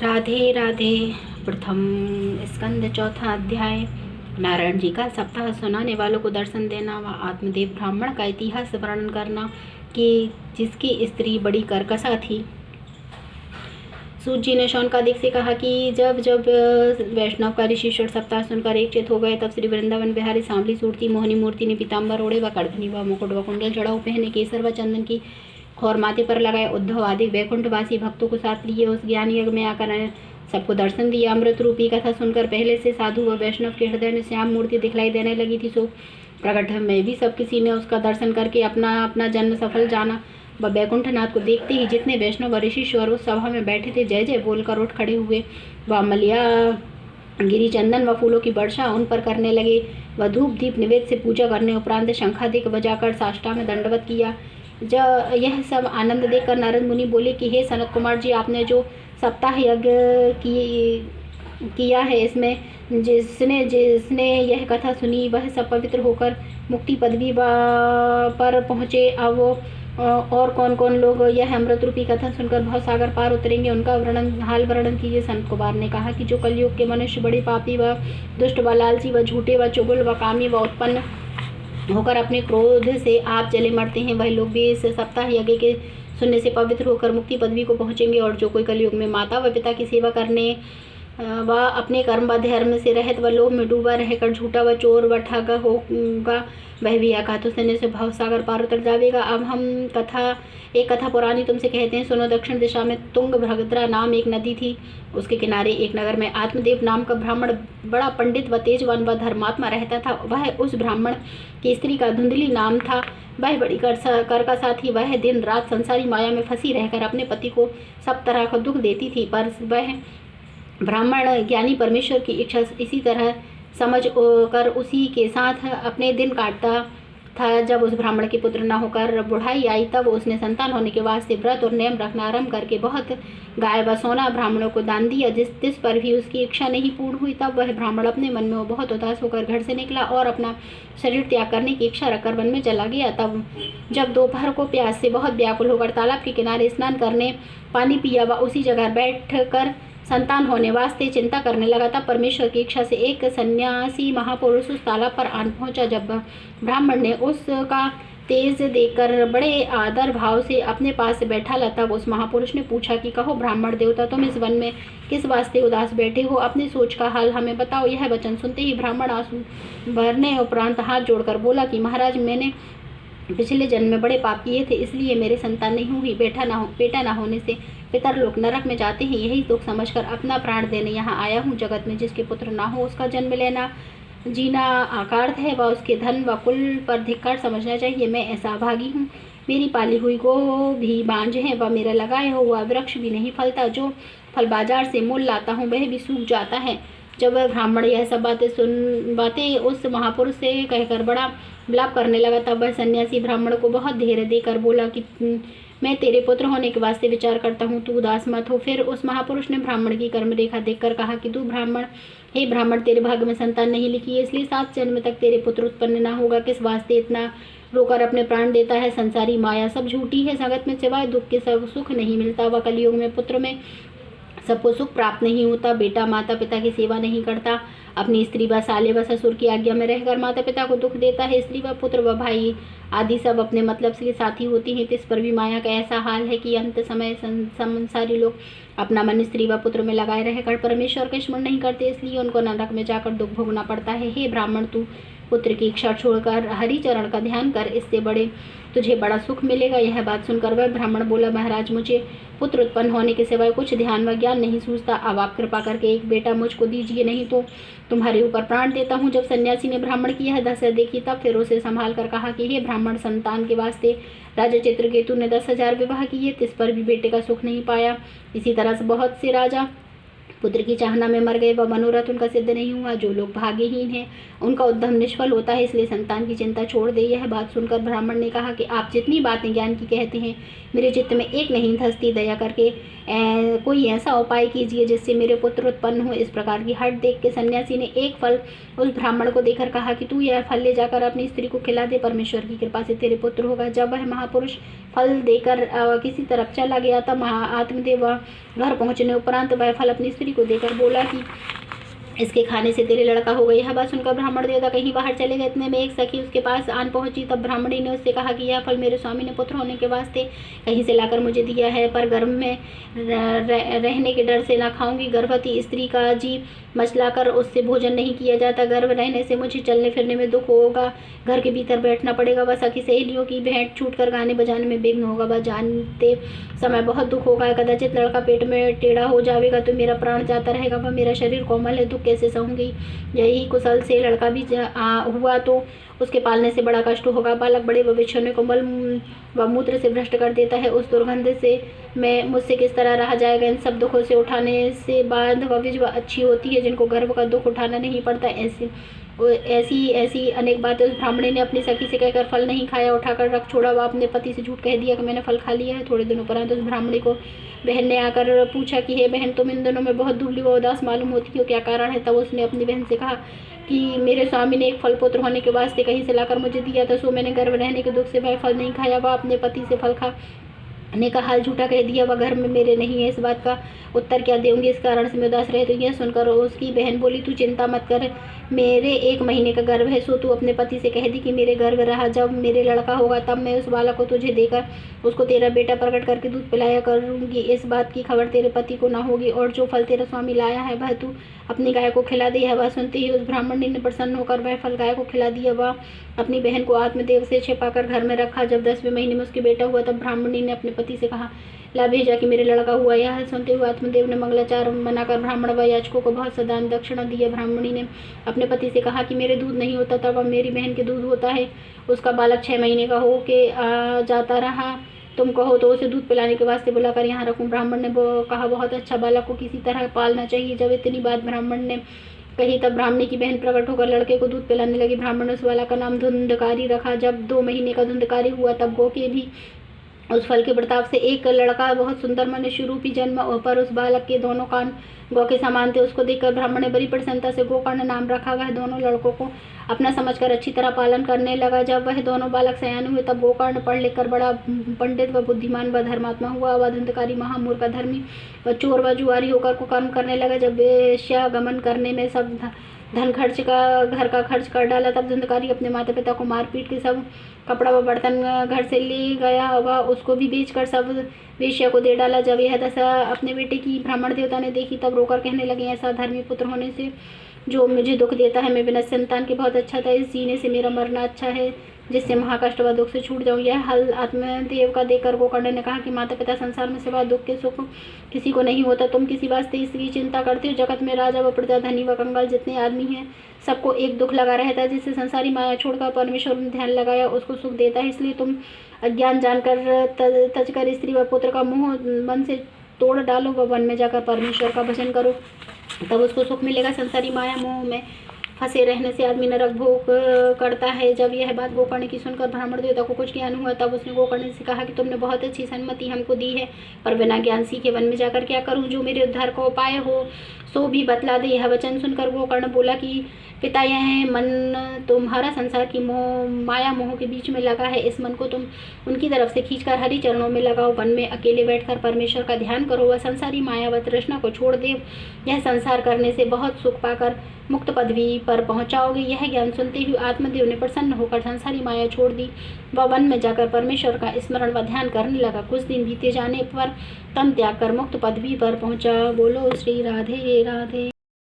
राधे राधे। प्रथम स्कंद चौथा अध्याय। नारायण जी का सप्ताह सुनाने वालों को दर्शन देना व आत्मदेव ब्राह्मण का इतिहास वर्णन करना कि जिसकी स्त्री बड़ी कर्कशा थी। सूत जी ने शौनकादिक से कहा कि जब जब वैष्णव का ऋषिश्वर सप्ताह सुनकर एकचित हो गए, तब श्री वृंदावन बिहारी सांवली सूरती मोहिनी मूर्ति ने पीताम्बर ओढ़े व कड़धनी व मुकुट व कुंडल जड़ाऊ पहने, केसर व चंदन की खोर माथे पर लगाए, उद्धव आदि वैकुंठवासी भक्तों को साथ लिए उस ज्ञान यज्ञ में आकर सबको दर्शन दिया। अमृत रूपी कथा सुनकर पहले से साधु व वैष्णव के हृदय में श्याम मूर्ति दिखलाई देने लगी थी, सो प्रकट में भी सब किसी ने उसका दर्शन करके अपना अपना जन्म सफल जाना। व बैकुंठनाथ को देखते ही जितने वैष्णव व ऋषिश्वर उस सभा में बैठे थे, जय जय बोलकर उठ खड़े हुए व मलिया गिरी चंदन व फूलों की वर्षा उन पर करने लगे व धूप दीप निवेद से पूजा करने उपरांत शंखादिक बजाकर साष्टांग दंडवत किया। जब यह सब आनंद देखकर नारद मुनि बोले कि हे सनत कुमार जी, आपने जो सप्ताह यज्ञ किया है, इसमें जिसने जिसने यह कथा सुनी वह सब पवित्र होकर मुक्ति पदवी पर पहुँचे। अब और कौन कौन लोग यह अमृत रूपी कथा सुनकर बहुत सागर पार उतरेंगे, उनका वर्णन कीजिए। संत कुमार ने कहा कि जो कलयुग के मनुष्य बड़े पापी व दुष्ट व लालची व झूठे व चुगल व कामी व उत्पन्न होकर अपने क्रोध से आप जले मरते हैं, वह लोग भी इस सप्ताह यज्ञ के सुनने से पवित्र होकर मुक्ति पदवी को पहुँचेंगे। और जो कोई कलयुग में माता व पिता की सेवा करने व अपने कर्म व धर्म से रहित व लोभ में डूबा रहकर झूठा व चोर व ठग होगा, वह भी अकातों सुनने से भाव सागर पार उतर जाएगा। अब हम एक कथा पुरानी तुमसे कहते हैं, सुनो। दक्षिण दिशा में तुंगभद्रा नाम एक नदी थी। उसके किनारे एक नगर में आत्मदेव नाम का ब्राह्मण बड़ा पंडित व तेजवान व धर्मात्मा रहता था। वह उस ब्राह्मण की स्त्री का धुंधली नाम था। वह बड़ी कर्कशा थी। वह दिन रात संसारी माया में फंसी रहकर अपने पति को सब तरह का दुख देती थी, पर वह ब्राह्मण ज्ञानी परमेश्वर की इच्छा इसी तरह समझ कर उसी के साथ अपने दिन काटता था। जब उस ब्राह्मण के पुत्र न होकर बुढ़ाई आई, तब उसने संतान होने के वास्ते व्रत और नियम रखना आरंभ करके बहुत गाय व सोना ब्राह्मणों को दान दिया। जिस पर भी उसकी इच्छा नहीं पूर्ण हुई, तब वह ब्राह्मण अपने मन में बहुत उदास होकर घर से निकला और अपना शरीर त्याग करने की इच्छा रखकर वन में चला गया। तब जब दोपहर को प्यास से बहुत व्याकुल होकर तालाब के किनारे स्नान करने पानी पिया व उसी जगह बैठ कर संतान होने वास्ते चिंता करने लगा, तब परमेश्वर की इच्छा से एक सन्यासी महापुरुष उस तालाब पर आन पहुंचा। जब ब्राह्मण ने उसका तेज देखकर बड़े आदर भाव से अपने पास बैठा ला, तब उस महापुरुष ने पूछा कि कहो ब्राह्मण देवता, तुम इस वन में किस वास्ते उदास बैठे हो? अपनी सोच का हाल हमें बताओ। यह वचन सुनते ही ब्राह्मण आंसू भरने उपरांत हाथ जोड़कर बोला कि महाराज, मैंने पिछले जन्म में बड़े पाप किए थे, इसलिए मेरे संतान नहीं हुई। बेटा ना होने से पितर लोग नरक में जाते हैं। यही दुख समझकर अपना प्राण देने यहाँ आया हूँ। जगत में जिसके पुत्र ना हो, उसका जन्म लेना जीना आकार्थ है व उसके धन व कुल पर धिक्कार समझना चाहिए। मैं ऐसा अभागी हूँ। मेरी पाली हुई गो भी बांझ है व मेरा लगाया हुआ वृक्ष भी नहीं फलता। जो फल बाजार से मूल लाता हूँ वह भी सूख जाता है। जब वह ब्राह्मण यह सब बातें उस महापुरुष से कहकर बड़ा विलाप करने लगा, तब वह सन्यासी ब्राह्मण को बहुत धैर्य देकर बोला कि मैं तेरे पुत्र होने के वास्ते विचार करता हूँ, तू उदास मत हो। फिर उस महापुरुष ने ब्राह्मण की कर्म रेखा देखकर कहा कि हे ब्राह्मण, तेरे भाग्य में संतान नहीं लिखी है, इसलिए 7 जन्म तक तेरे पुत्र उत्पन्न न होगा। किस वास्ते इतना रोकर अपने प्राण देता है? संसारी माया सब झूठी है। जगत में सिवाय दुख के सब सुख नहीं मिलता व कलयुग में पुत्र में सबको सुख प्राप्त नहीं होता। बेटा माता पिता की सेवा नहीं करता, अपनी स्त्री व साले व ससुर की आज्ञा में रहकर माता पिता को दुख देता है। स्त्री व पुत्र व भाई आदि सब अपने मतलब से साथी होती हैं। इस पर भी माया का ऐसा हाल है कि अंत समय संसारी लोग अपना मन स्त्री व पुत्र में लगाए रहकर परमेश्वर का स्मरण नहीं करते, इसलिए उनको नरक में जाकर दुख भोगना पड़ता है। हे ब्राह्मण, तू पुत्र की इच्छा छोड़कर हरि चरण का ध्यान कर, इससे बड़े तुझे बड़ा सुख मिलेगा। यह बात सुनकर वह ब्राह्मण बोला, महाराज, मुझे पुत्र उत्पन्न होने के सिवाय कुछ ध्यान व ज्ञान नहीं सूझता। अब आप कृपा करके एक बेटा मुझको दीजिए, नहीं तो तुम्हारे ऊपर प्राण देता हूँ। जब सन्यासी ने ब्राह्मण की यह दशा देखी, तब फिर उसे संभाल कर कहा कि हे ब्राह्मण, संतान के वास्ते राजा चित्रकेतु ने 10,000 विवाह किए, इस पर भी बेटे का सुख नहीं पाया। इसी तरह से बहुत से राजा पुत्र की चाहना में मर गए, वह मनोरथ उनका सिद्ध नहीं हुआ। जो लोग भाग्यहीन हैं उनका उद्यम निष्फल होता है, इसलिए संतान की चिंता छोड़ दे। यह बात सुनकर ब्राह्मण ने कहा कि आप जितनी बातें ज्ञान की कहते हैं, मेरे चित्त में एक नहीं धसती। दया करके कोई ऐसा उपाय कीजिए जिससे मेरे पुत्र उत्पन्न हो। इस प्रकार की हट देख के सन्यासी ने एक फल उस ब्राह्मण को देकर कहा कि तू यह फल ले जाकर अपनी स्त्री को खिला दे, परमेश्वर की कृपा से तेरे पुत्र होगा। जब वह महापुरुष फल देकर किसी तरफ चला गया तब आत्मदेव घर पहुंचने उपरांत वह फल अपनी स्त्री को देकर बोला कि इसके खाने से तेरे लड़का हो गई। यह बात सुनकर ब्राह्मण देवता कहीं बाहर चले गए। इतने में एक सखी उसके पास आन पहुंची। तब ब्राह्मणी ने उससे कहा कि यह फल मेरे स्वामी ने पुत्र होने के वास्ते कहीं से लाकर मुझे दिया है, पर गर्भ में रहने के डर से ना खाऊंगी। गर्भवती स्त्री का जी मचलाकर उससे भोजन नहीं किया जाता। गर्भ रहने से मुझे चलने फिरने में दुख होगा, घर के भीतर बैठना पड़ेगा। वह सखी सहेलियों की भेंट छूटकर गाने बजाने में विघ्न होगा। वह जानते समय बहुत दुख होगा। कदाचित लड़का पेट में टेढ़ा हो जाएगा तो मेरा प्राण जाता रहेगा। वह मेरा शरीर कोमल है, दुख कैसे सहूंगी। यही कुशल से लड़का भी हुआ तो उसके पालने से बड़ा कष्ट होगा। बालक बड़े भविष्य को मल व मूत्र से भ्रष्ट कर देता है, उस दुर्गंध से मैं मुझसे किस तरह रहा जाएगा। इन सब दुखों से उठाने से बाद भविष्य अच्छी होती है, जिनको गर्भ का दुख उठाना नहीं पड़ता। ऐसी अनेक बातें उस ब्राह्मणी ने अपनी सखी से कहकर फल नहीं खाया, उठाकर रख छोड़ा। वह अपने पति से झूठ कह दिया कि मैंने फल खा लिया है। थोड़े दिनों उपरांत उस ब्राह्मणी को बहन ने आकर पूछा कि हे बहन, तुम इन दिनों में बहुत दुबली व उदास मालूम होती हो, क्या कारण है। तब उसने अपनी बहन से कहा कि मेरे स्वामी ने एक फल पुत्र होने के वास्ते कहीं से लाकर मुझे दिया था, सो मैंने गर्भ रहने के दुख से वह फल नहीं खाया। वह अपने पति से फल खाने का हाल झूठा कह दिया। वह घर में मेरे नहीं है, इस बात का उत्तर क्या देंगे, इस कारण से मैं उदास रहे। तो यह सुनकर उसकी बहन बोली, तू चिंता मत कर, मेरे 1 महीने का गर्भ है, सो तू अपने पति से कह दी कि मेरे गर्भ रहा, जब मेरे लड़का होगा तब मैं उस बालक को तुझे देकर उसको तेरा बेटा प्रकट करके दूध पिलाया करूंगी। इस बात की खबर तेरे पति को ना होगी, और जो फल तेरा स्वामी लाया है वह तू अपनी गाय को खिला दे। यह बात सुनते ही उस ब्राह्मणी ने प्रसन्न होकर वह फल गाय को खिला दिया। वह अपनी बहन को आत्मदेव से छिपाकर घर में रखा। जब 10वें महीने में उसके बेटा हुआ तब ब्राह्मणी ने अपने पति से कहा, ला भेजा कि मेरे लड़का हुआ। यह सुनते हुए आत्मदेव ने मंगलाचार बनाकर ब्राह्मण व याचकों को बहुत सदान दक्षिणा दी। ब्राह्मणी ने अपने पति से कहा कि मेरे दूध नहीं होता तब अब मेरी बहन के दूध होता है। उसका बालक 6 महीने का हो के जाता रहा, तुम कहो तो उसे दूध पिलाने के वास्ते बुलाकर यहाँ रखूं। ब्राह्मण ने कहा, बहुत अच्छा, बालक को किसी तरह पालना चाहिए। जब इतनी बात ब्राह्मण ने कही तब ब्राह्मणी की बहन प्रकट होकर लड़के को दूध पिलाने लगी। ब्राह्मण ने उस बालक का नाम धुंधकारी रखा। जब 2 महीने का धुंधकारी हुआ तब गो के भी उस फल के प्रताप से एक लड़का बहुत सुंदर मनुष्य रूपी जन्म, पर उस बालक के दोनों कान गौ के समान थे। उसको देखकर ब्राह्मण ने बड़ी प्रसन्नता से गोकर्ण नाम रखा। वह दोनों लड़कों को अपना समझकर अच्छी तरह पालन करने लगा। जब वह दोनों बालक सयान हुए तब गोकर्ण पढ़ लिख कर बड़ा पंडित व बुद्धिमान व धर्मात्मा हुआ। वह धुंधकारी महामूर्ख धर्मी व चोर व जुआरी होकर कुकर्म करने लगा। जब वेश्यागमन करने में सब धन खर्च का घर का खर्च कर डाला तब धुंधकारी अपने माता पिता को मार पीट के सब कपड़ा व बर्तन घर से ले गया। वह उसको भी बेचकर सब वेश्या को दे डाला। जब यह दशा अपने बेटे की ब्राह्मण देवता ने देखी तब रोकर कहने लगे, ऐसा धर्मी पुत्र होने से जो मुझे दुख देता है, मैं बिना संतान के बहुत अच्छा था, इस जीने से मेरा मरना अच्छा है, जिससे महाकष्ट व दुख से छूट जाऊं। यह हल आत्मदेव का देखकर गोकर्ण ने कहा कि माता पिता संसार में सिवा दुख के सुख किसी को नहीं होता। तुम किसी वास्ते इसकी चिंता करते हो। जगत में राजा व प्रजा, धनी व कंगाल जितने आदमी हैं, सबको एक दुख लगा रहता है, जिससे संसारी माया छोड़कर परमेश्वर ने ध्यान लगाया उसको सुख देता है। इसलिए तुम अज्ञान जानकर तजकर स्त्री व पुत्र का मुँह मन से तोड़ डालो व वन में जाकर परमेश्वर का भजन करो, तब उसको सुख मिलेगा। संसारी माया मोह में फंसे रहने से आदमी नरक भोग करता है। जब यह बात गोकर्ण की सुनकर ब्राह्मण देवता को कुछ ज्ञान हुआ तब उसने गोकर्ण से कहा कि तुमने बहुत अच्छी सम्मति हमको दी है, पर बिना ज्ञान सीखे वन में जाकर क्या करूं, जो मेरे उद्धार का उपाय हो सो भी बतला दे। यह वचन सुनकर गोकर्ण बोला कि पिता, यह मन तुम्हारा संसार की माया मोह के बीच में लगा है, इस मन को तुम उनकी तरफ से खींचकर हरि चरणों में लगाओ। वन में अकेले बैठकर परमेश्वर का ध्यान करो, वह संसारी माया व तृष्णा को छोड़ दे। यह संसार करने से बहुत सुख पाकर मुक्त पदवी पर पहुंचाओगे। यह ज्ञान सुनते हुए आत्मदेव ने प्रसन्न होकर संसारी माया छोड़ दी। वह वन में जाकर परमेश्वर का स्मरण व ध्यान करने लगा। कुछ दिन बीते जाने पर तन त्याग कर मुक्त पदवी पर पहुंचा। बोलो श्री राधे राधे।